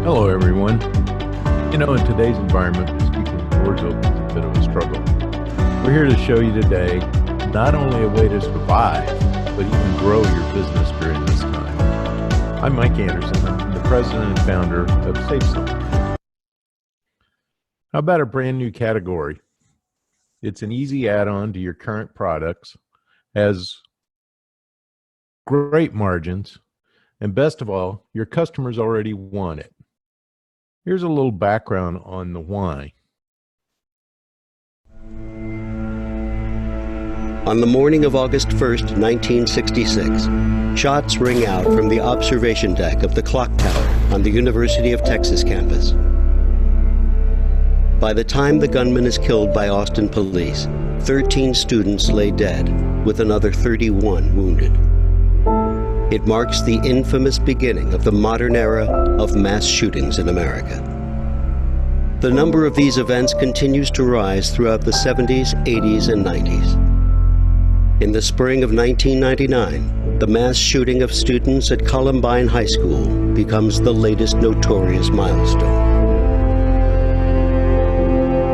Hello, everyone. You know, in today's environment, just keeping doors open is a bit of a struggle. We're here to show you today not only a way to survive, but even grow your business during this time. I'm Mike Anderson. I'm the president and founder of SafeZone. How about a brand new category? It's an easy add-on to your current products, has great margins, and best of all, your customers already want it. Here's a little background on the why. On the morning of August 1st, 1966, shots ring out from the observation deck of the clock tower on the University of Texas campus. By the time the gunman is killed by Austin police, 13 students lay dead, with another 31 wounded. It marks the infamous beginning of the modern era of mass shootings in America. The number of these events continues to rise throughout the 70s, 80s, and 90s. In the spring of 1999, the mass shooting of students at Columbine High School becomes the latest notorious milestone.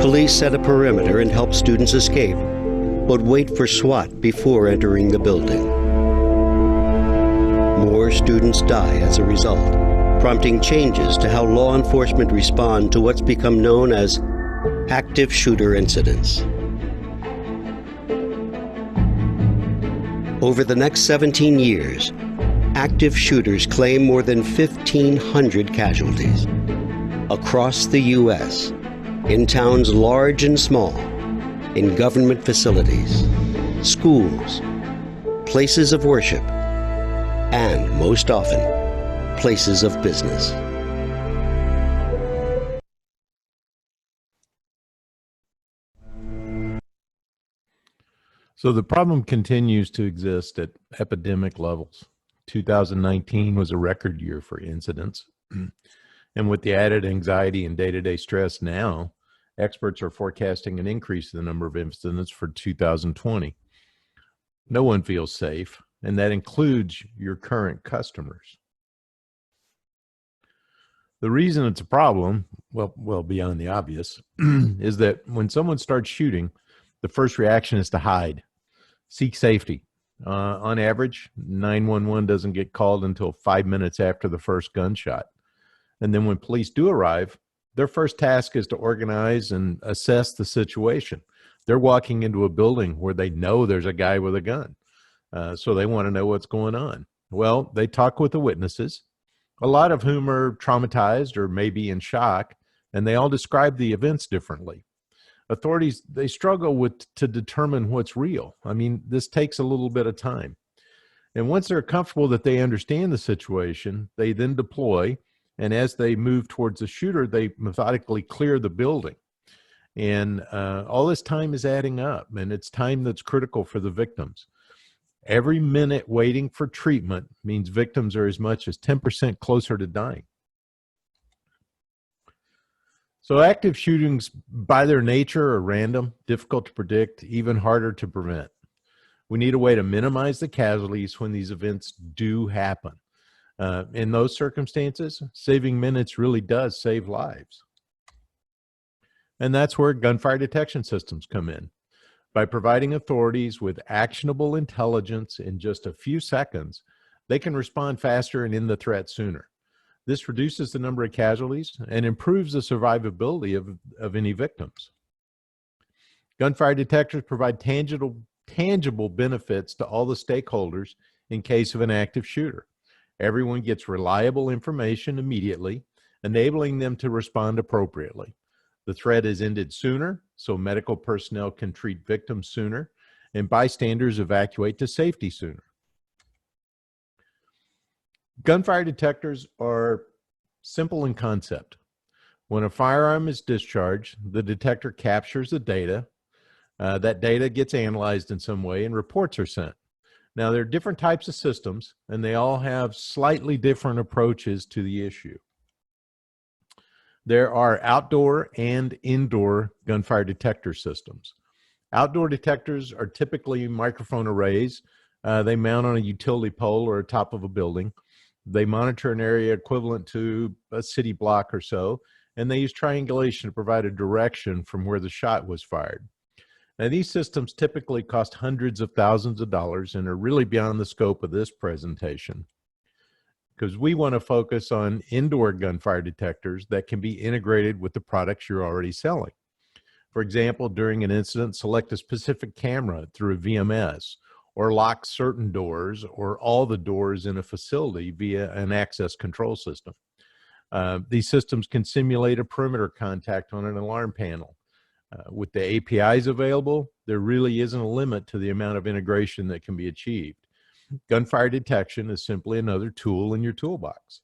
Police set a perimeter and help students escape, but wait for SWAT before entering the building. More students die as a result, prompting changes to how law enforcement respond to what's become known as active shooter incidents. Over the next 17 years, active shooters claim more than 1,500 casualties across the U.S., in towns large and small, in government facilities, schools, places of worship, and most often, places of business. So the problem continues to exist at epidemic levels. 2019 was a record year for incidents. And with the added anxiety and day-to-day stress now, experts are forecasting an increase in the number of incidents for 2020. No one feels safe, and that includes your current customers. The reason it's a problem, well beyond the obvious, is that when someone starts shooting, the first reaction is to hide, seek safety. On average, 911 doesn't get called until 5 minutes after the first gunshot. And then when police do arrive, their first task is to organize and assess the situation. They're walking into a building where they know there's a guy with a gun. So they want to know what's going on. Well, they talk with the witnesses, a lot of whom are traumatized or maybe in shock, and they all describe the events differently. Authorities, they struggle to determine what's real. I mean, this takes a little bit of time. And once they're comfortable that they understand the situation, they then deploy, and as they move towards the shooter, they methodically clear the building. And all this time is adding up, and it's time that's critical for the victims. Every minute waiting for treatment means victims are as much as 10% closer to dying. So active shootings, by their nature, are random, difficult to predict, even harder to prevent. We need a way to minimize the casualties when these events do happen. In those circumstances, saving minutes really does save lives. And that's where gunfire detection systems come in. By providing authorities with actionable intelligence in just a few seconds, they can respond faster and end the threat sooner. This reduces the number of casualties and improves the survivability of any victims. Gunfire detectors provide tangible benefits to all the stakeholders in case of an active shooter. Everyone gets reliable information immediately, enabling them to respond appropriately. The threat is ended sooner, so medical personnel can treat victims sooner, and bystanders evacuate to safety sooner. Gunfire detectors are simple in concept. When a firearm is discharged, the detector captures the data. That data gets analyzed in some way and reports are sent. Now, there are different types of systems, and they all have slightly different approaches to the issue. There are outdoor and indoor gunfire detector systems. Outdoor detectors are typically microphone arrays. They mount on a utility pole or atop of a building. They monitor an area equivalent to a city block or so, and they use triangulation to provide a direction from where the shot was fired. Now, these systems typically cost hundreds of thousands of dollars and are really beyond the scope of this presentation, because we want to focus on indoor gunfire detectors that can be integrated with the products you're already selling. For example, during an incident, select a specific camera through a VMS, or lock certain doors or all the doors in a facility via an access control system. These systems can simulate a perimeter contact on an alarm panel. With the APIs available, there really isn't a limit to the amount of integration that can be achieved. Gunfire detection is simply another tool in your toolbox.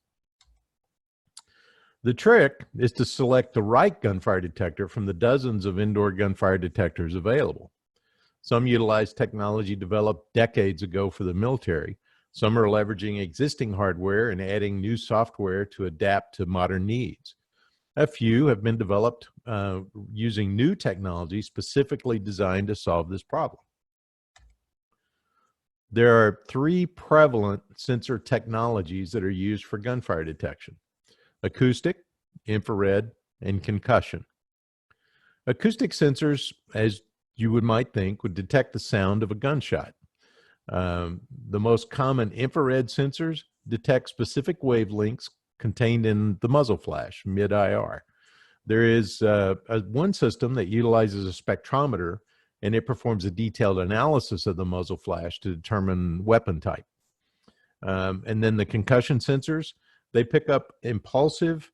The trick is to select the right gunfire detector from the dozens of indoor gunfire detectors available. Some utilize technology developed decades ago for the military. Some are leveraging existing hardware and adding new software to adapt to modern needs. A few have been developed using new technology specifically designed to solve this problem. There are three prevalent sensor technologies that are used for gunfire detection: acoustic, infrared, and concussion. Acoustic sensors, as you might think, would detect the sound of a gunshot. The most common infrared sensors detect specific wavelengths contained in the muzzle flash, mid-IR. There is one system that utilizes a spectrometer, and it performs a detailed analysis of the muzzle flash to determine weapon type. And then the concussion sensors, they pick up impulsive,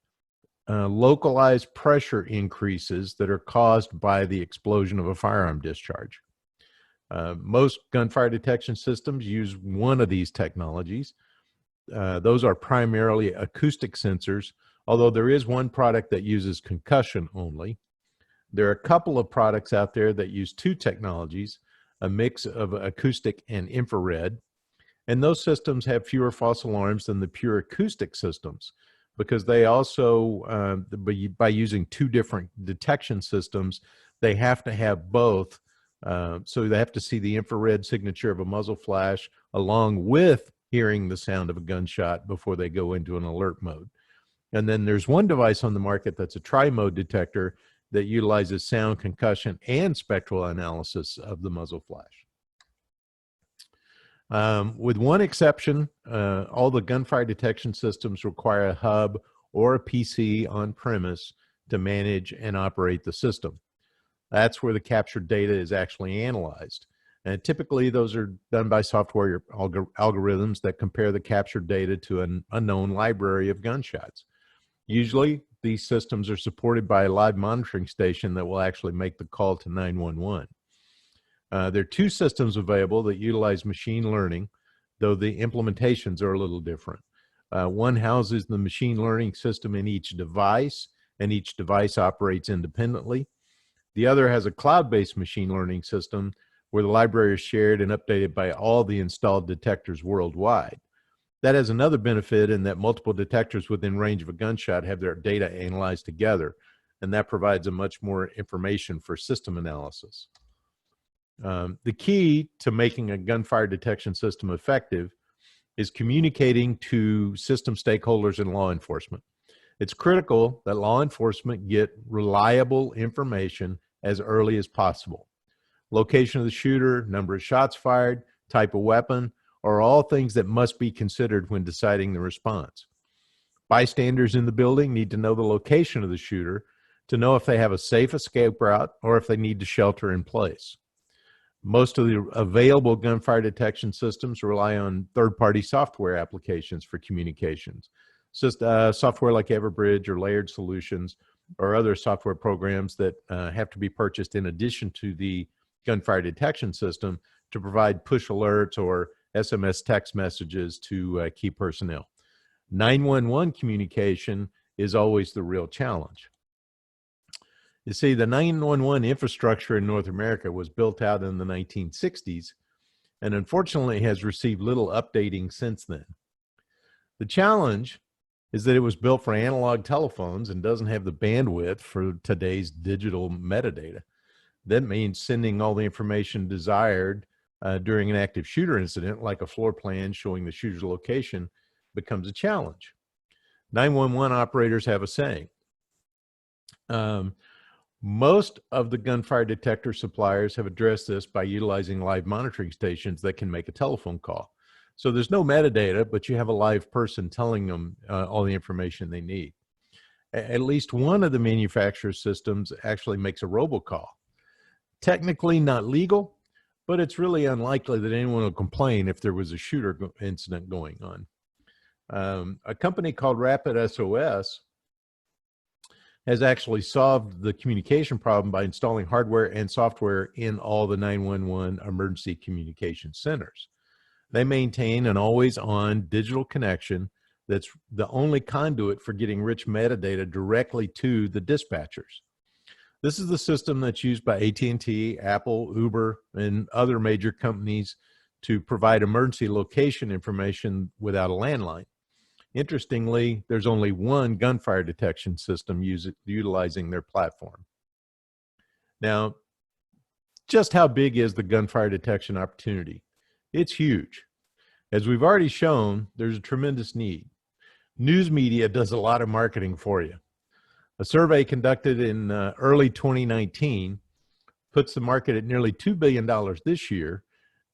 localized pressure increases that are caused by the explosion of a firearm discharge. Most gunfire detection systems use one of these technologies. Those are primarily acoustic sensors, although there is one product that uses concussion only. There are a couple of products out there that use two technologies, a mix of acoustic and infrared, and those systems have fewer false alarms than the pure acoustic systems, because they also, by using two different detection systems, they have to have both. So they have to see the infrared signature of a muzzle flash along with hearing the sound of a gunshot before they go into an alert mode. And then there's one device on the market that's a tri-mode detector that utilizes sound, concussion, and spectral analysis of the muzzle flash. With one exception, all the gunfire detection systems require a hub or a PC on premise to manage and operate the system. That's where the captured data is actually analyzed. And typically those are done by software algorithms that compare the captured data to an unknown library of gunshots. Usually these systems are supported by a live monitoring station that will actually make the call to 911. There are two systems available that utilize machine learning, though the implementations are a little different. One houses the machine learning system in each device, and each device operates independently. The other has a cloud-based machine learning system where the library is shared and updated by all the installed detectors worldwide. That has another benefit in that multiple detectors within range of a gunshot have their data analyzed together, and that provides a much more information for system analysis. The key to making a gunfire detection system effective is communicating to system stakeholders and law enforcement. It's critical that law enforcement get reliable information as early as possible. Location of the shooter, number of shots fired, type of weapon are all things that must be considered when deciding the response. Bystanders in the building need to know the location of the shooter to know if they have a safe escape route or if they need to shelter in place. Most of the available gunfire detection systems rely on third-party software applications for communications. It's just software like Everbridge or Layered Solutions or other software programs that have to be purchased in addition to the gunfire detection system to provide push alerts or SMS text messages to key personnel. 911 communication is always the real challenge. You see, the 911 infrastructure in North America was built out in the 1960s and unfortunately has received little updating since then. The challenge is that it was built for analog telephones and doesn't have the bandwidth for today's digital metadata. That means sending all the information desired during an active shooter incident, like a floor plan showing the shooter's location, becomes a challenge. 911 operators have a saying. Most of the gunfire detector suppliers have addressed this by utilizing live monitoring stations that can make a telephone call. So there's no metadata, but you have a live person telling them all the information they need. At least one of the manufacturer's systems actually makes a robocall. Technically not legal, but it's really unlikely that anyone will complain if there was a shooter incident going on. A company called Rapid SOS has actually solved the communication problem by installing hardware and software in all the 911 emergency communication centers. They maintain an always-on digital connection that's the only conduit for getting rich metadata directly to the dispatchers. This is the system that's used by AT&T, Apple, Uber, and other major companies to provide emergency location information without a landline. Interestingly, there's only one gunfire detection system utilizing their platform. Now, just how big is the gunfire detection opportunity? It's huge. As we've already shown, there's a tremendous need. News media does a lot of marketing for you. A survey conducted in early 2019 puts the market at nearly $2 billion this year,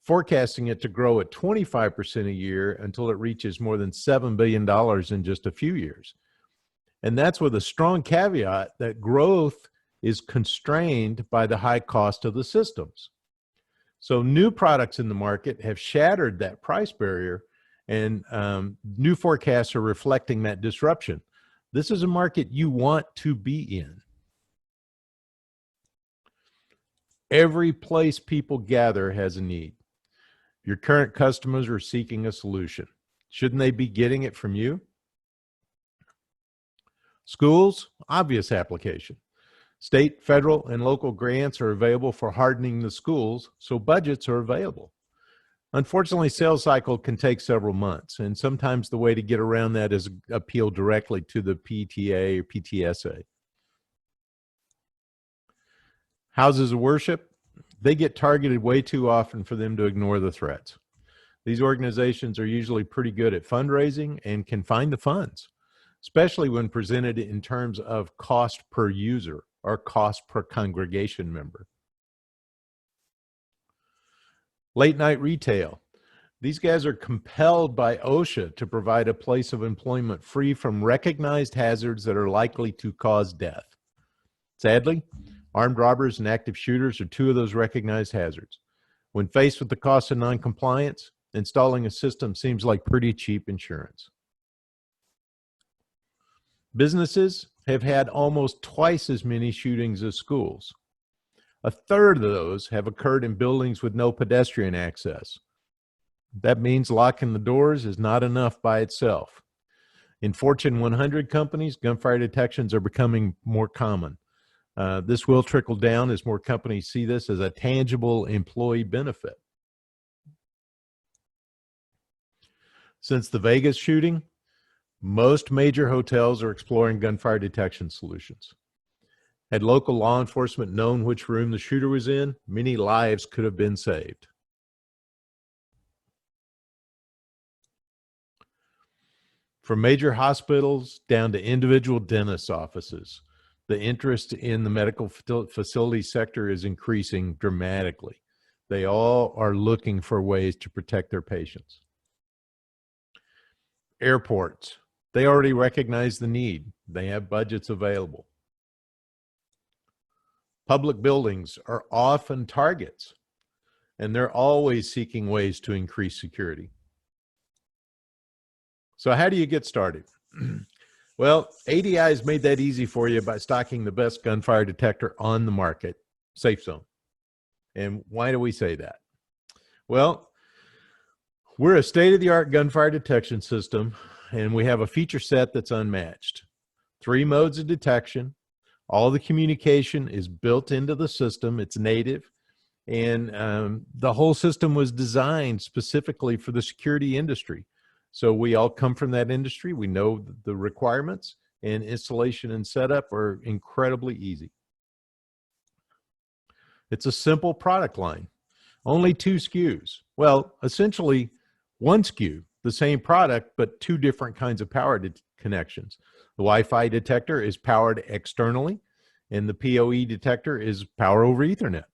forecasting it to grow at 25% a year until it reaches more than $7 billion in just a few years. And that's with a strong caveat that growth is constrained by the high cost of the systems. So new products in the market have shattered that price barrier, and new forecasts are reflecting that disruption. This is a market you want to be in. Every place people gather has a need. Your current customers are seeking a solution. Shouldn't they be getting it from you? Schools, obvious application. State, federal, and local grants are available for hardening the schools, so budgets are available. Unfortunately, sales cycle can take several months, and sometimes the way to get around that is appeal directly to the PTA or PTSA. Houses of worship, they get targeted way too often for them to ignore the threats. These organizations are usually pretty good at fundraising and can find the funds, especially when presented in terms of cost per user or cost per congregation member. Late night retail. These guys are compelled by OSHA to provide a place of employment free from recognized hazards that are likely to cause death. Sadly, armed robbers and active shooters are two of those recognized hazards. When faced with the cost of noncompliance, installing a system seems like pretty cheap insurance. Businesses have had almost twice as many shootings as schools. A third of those have occurred in buildings with no pedestrian access. That means locking the doors is not enough by itself. In Fortune 100 companies, gunfire detections are becoming more common. This will trickle down as more companies see this as a tangible employee benefit. Since the Vegas shooting, most major hotels are exploring gunfire detection solutions. Had local law enforcement known which room the shooter was in, many lives could have been saved. From major hospitals down to individual dentist offices, the interest in the medical facility sector is increasing dramatically. They all are looking for ways to protect their patients. Airports, they already recognize the need. They have budgets available. Public buildings are often targets, and they're always seeking ways to increase security. So how do you get started? Well, ADI has made that easy for you by stocking the best gunfire detector on the market, SafeZone. And why do we say that? Well, we're a state-of-the-art gunfire detection system, and we have a feature set that's unmatched. 3 modes of detection. All the communication is built into the system. It's native. And the whole system was designed specifically for the security industry. So we all come from that industry. We know the requirements, and installation and setup are incredibly easy. It's a simple product line. Only 2 SKUs. Well, essentially 1 SKU, the same product, but two different kinds of power connections. The Wi-Fi detector is powered externally, and the PoE detector is power over Ethernet.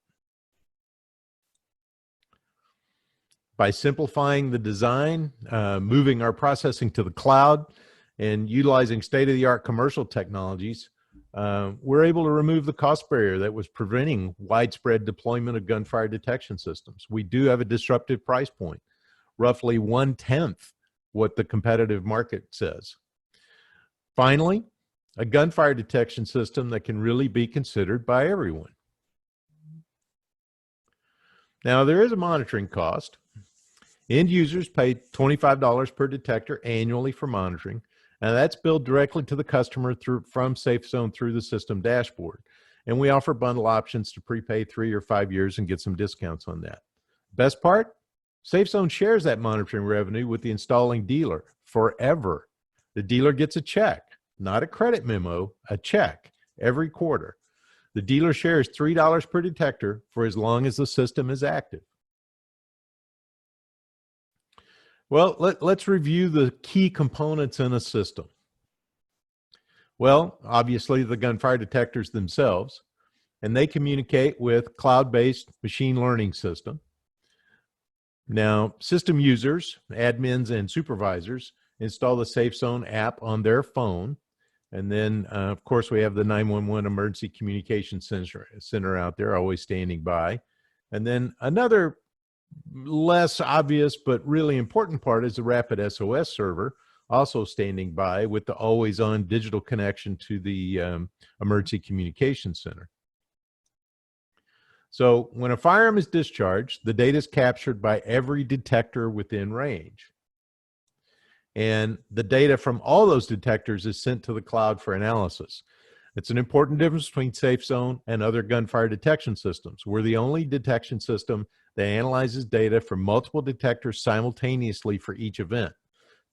By simplifying the design, moving our processing to the cloud, and utilizing state-of-the-art commercial technologies, we're able to remove the cost barrier that was preventing widespread deployment of gunfire detection systems. We do have a disruptive price point, roughly 1/10 what the competitive market says. Finally, a gunfire detection system that can really be considered by everyone. Now, there is a monitoring cost. End users pay $25 per detector annually for monitoring, and that's billed directly to the customer from SafeZone through the system dashboard. And we offer bundle options to prepay 3 or 5 years and get some discounts on that. Best part? SafeZone shares that monitoring revenue with the installing dealer forever. The dealer gets a check, not a credit memo, a check every quarter. The dealer shares $3 per detector for as long as the system is active. Well, let's review the key components in a system. Well, obviously the gunfire detectors themselves, and they communicate with cloud-based machine learning system. Now, system users, admins, and supervisors install the SafeZone app on their phone. And then, of course, we have the 911 emergency communication center out there, always standing by. And then another less obvious but really important part is the rapid SOS server, also standing by with the always-on digital connection to the emergency communication center. So when a firearm is discharged, the data is captured by every detector within range. And the data from all those detectors is sent to the cloud for analysis. It's an important difference between SafeZone and other gunfire detection systems. We're the only detection system that analyzes data from multiple detectors simultaneously for each event.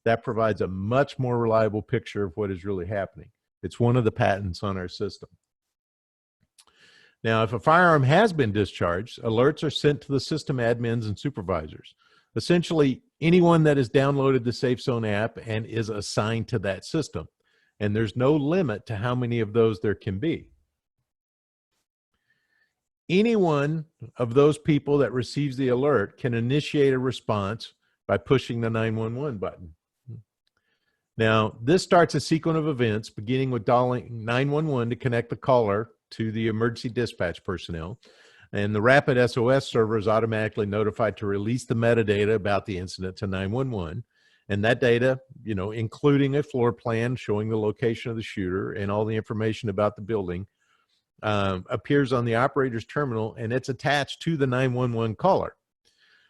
That provides a much more reliable picture of what is really happening. It's one of the patents on our system. Now, if a firearm has been discharged, alerts are sent to the system admins and supervisors. Essentially, anyone that has downloaded the SafeZone app and is assigned to that system. And there's no limit to how many of those there can be. Any one of those people that receives the alert can initiate a response by pushing the 911 button. Now, this starts a sequence of events, beginning with dialing 911 to connect the caller to the emergency dispatch personnel. And the rapid SOS server is automatically notified to release the metadata about the incident to 911. And that data, including a floor plan showing the location of the shooter and all the information about the building, appears on the operator's terminal, and it's attached to the 911 caller.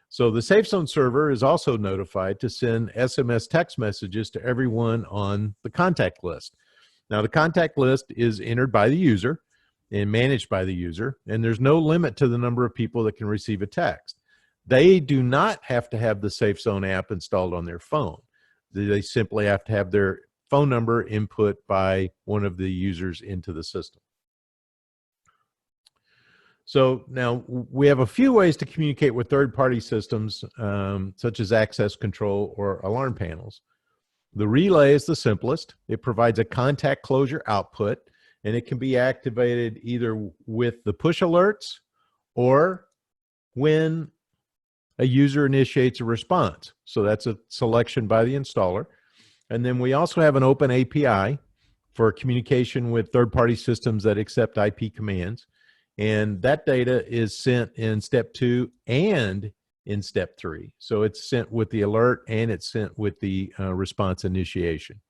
So the SafeZone server is also notified to send SMS text messages to everyone on the contact list. Now, the contact list is entered by the user and managed by the user, and there's no limit to the number of people that can receive a text. They do not have to have the SafeZone app installed on their phone. They simply have to have their phone number input by one of the users into the system. So now we have a few ways to communicate with third-party systems, such as access control or alarm panels. The relay is the simplest. It provides a contact closure output, and it can be activated either with the push alerts or when a user initiates a response. So that's a selection by the installer. And then we also have an open API for communication with third-party systems that accept IP commands. And that data is sent in step 2 and in step 3. So it's sent with the alert and it's sent with the response initiation.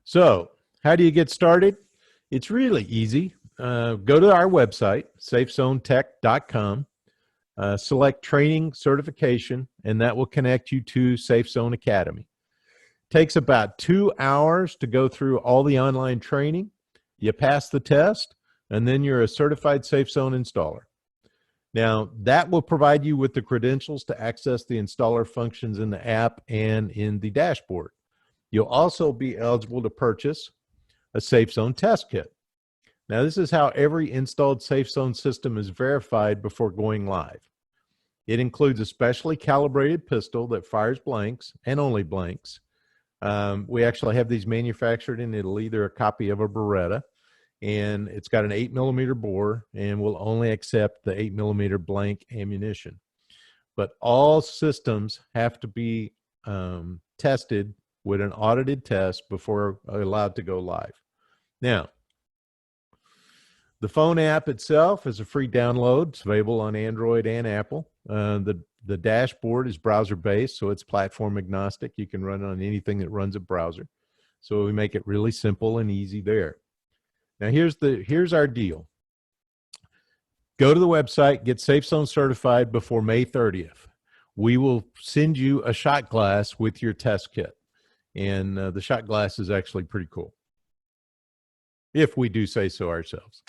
So how do you get started? It's really easy. Go to our website, safezonetech.com, select training certification, and that will connect you to SafeZone Academy. It takes about 2 hours to go through all the online training. You pass the test, and then you're a certified SafeZone installer. Now, that will provide you with the credentials to access the installer functions in the app and in the dashboard. You'll also be eligible to purchase a SafeZone test kit. Now, this is how every installed SafeZone system is verified before going live. It includes a specially calibrated pistol that fires blanks and only blanks. We actually have these manufactured in Italy. They're a copy of a Beretta, and it's got an 8mm bore and will only accept the 8mm blank ammunition. But all systems have to be tested with an audited test before allowed to go live. Now, the phone app itself is a free download. It's available on Android and Apple. The dashboard is browser-based, so it's platform agnostic. You can run it on anything that runs a browser. So we make it really simple and easy there. Now, here's our deal. Go to the website, get SafeZone certified before May 30th. We will send you a shot glass with your test kit. And the shot glass is actually pretty cool, if we do say so ourselves.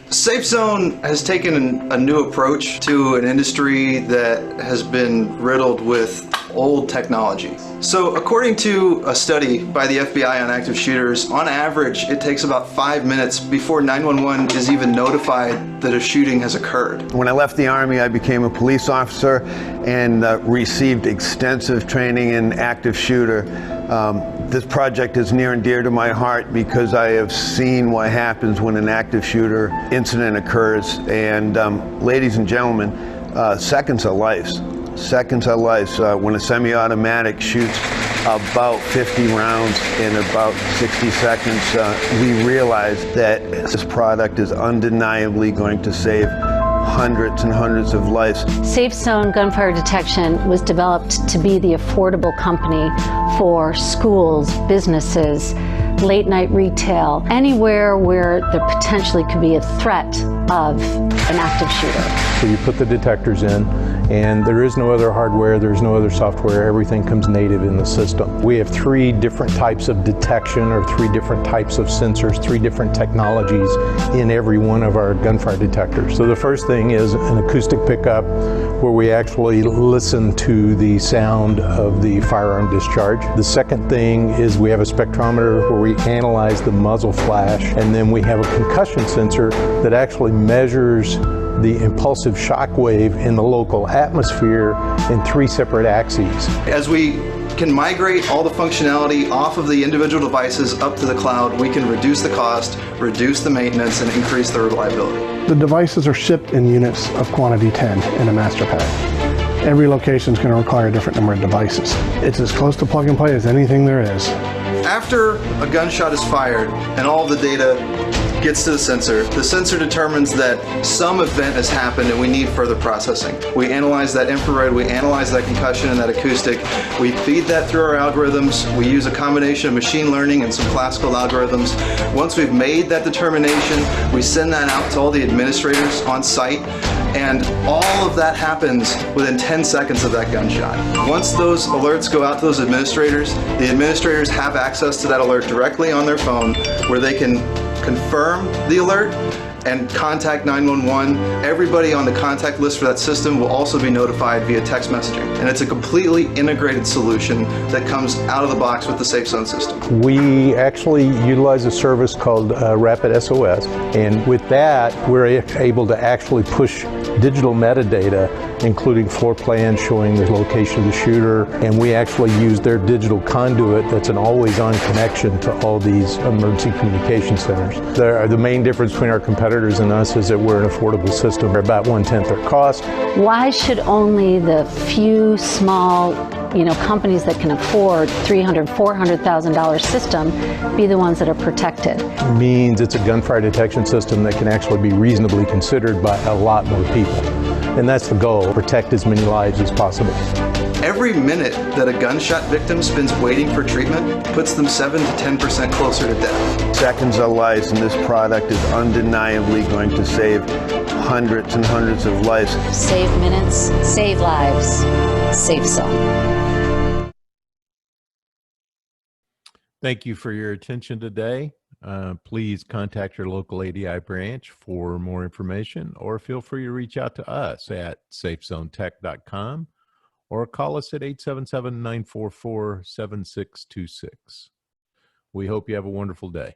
SafeZone has taken a new approach to an industry that has been riddled with old technology. So according to a study by the FBI on active shooters, on average it takes about 5 minutes before 911 is even notified that a shooting has occurred. When I left the Army, I became a police officer and received extensive training in active shooter. This project is near and dear to my heart because I have seen what happens when an active shooter incident occurs. And ladies and gentlemen, seconds are lives. Seconds are lives. When a semi-automatic shoots about 50 rounds in about 60 seconds, we realize that this product is undeniably going to save hundreds and hundreds of lives. SafeZone Gunfire Detection was developed to be the affordable company for schools, businesses, late night retail, anywhere where there potentially could be a threat of an active shooter. So you put the detectors in, and there is no other hardware, there's no other software, everything comes native in the system. We have 3 different types of detection, or 3 different types of sensors, 3 different technologies in every one of our gunfire detectors. So the first thing is an acoustic pickup, where we actually listen to the sound of the firearm discharge. The second thing is we have a spectrometer where we analyze the muzzle flash, and then we have a concussion sensor that actually measures the impulsive shock wave in the local atmosphere in 3 separate axes. As we can migrate all the functionality off of the individual devices up to the cloud, we can reduce the cost, reduce the maintenance, and increase the reliability. The devices are shipped in units of quantity 10 in a master pack. Every location is going to require a different number of devices. It's as close to plug and play as anything there is. After a gunshot is fired and all the data gets to the sensor determines that some event has happened and we need further processing. We analyze that infrared, we analyze that concussion and that acoustic, we feed that through our algorithms, we use a combination of machine learning and some classical algorithms. Once we've made that determination, we send that out to all the administrators on site, and all of that happens within 10 seconds of that gunshot. Once those alerts go out to those administrators, the administrators have access to that alert directly on their phone, where they can confirm the alert and contact 911. Everybody on the contact list for that system will also be notified via text messaging. And it's a completely integrated solution that comes out of the box with the SafeZone system. We actually utilize a service called Rapid SOS, and with that we're able to actually push digital metadata, including floor plans showing the location of the shooter, and we actually use their digital conduit that's an always-on connection to all these emergency communication centers. The main difference between our competitors and us is that we're an affordable system. We're about 1/10 their cost. Why should only the few small companies that can afford $300,000, $400,000 system be the ones that are protected? It means it's a gunfire detection system that can actually be reasonably considered by a lot more people. And that's the goal, protect as many lives as possible. Every minute that a gunshot victim spends waiting for treatment puts them 7 to 10% closer to death. Seconds are lives, and this product is undeniably going to save hundreds and hundreds of lives. Save minutes, save lives. SafeZone. Thank you for your attention today. Please contact your local ADI branch for more information, or feel free to reach out to us at safezonetech.com or call us at 877-944-7626. We hope you have a wonderful day.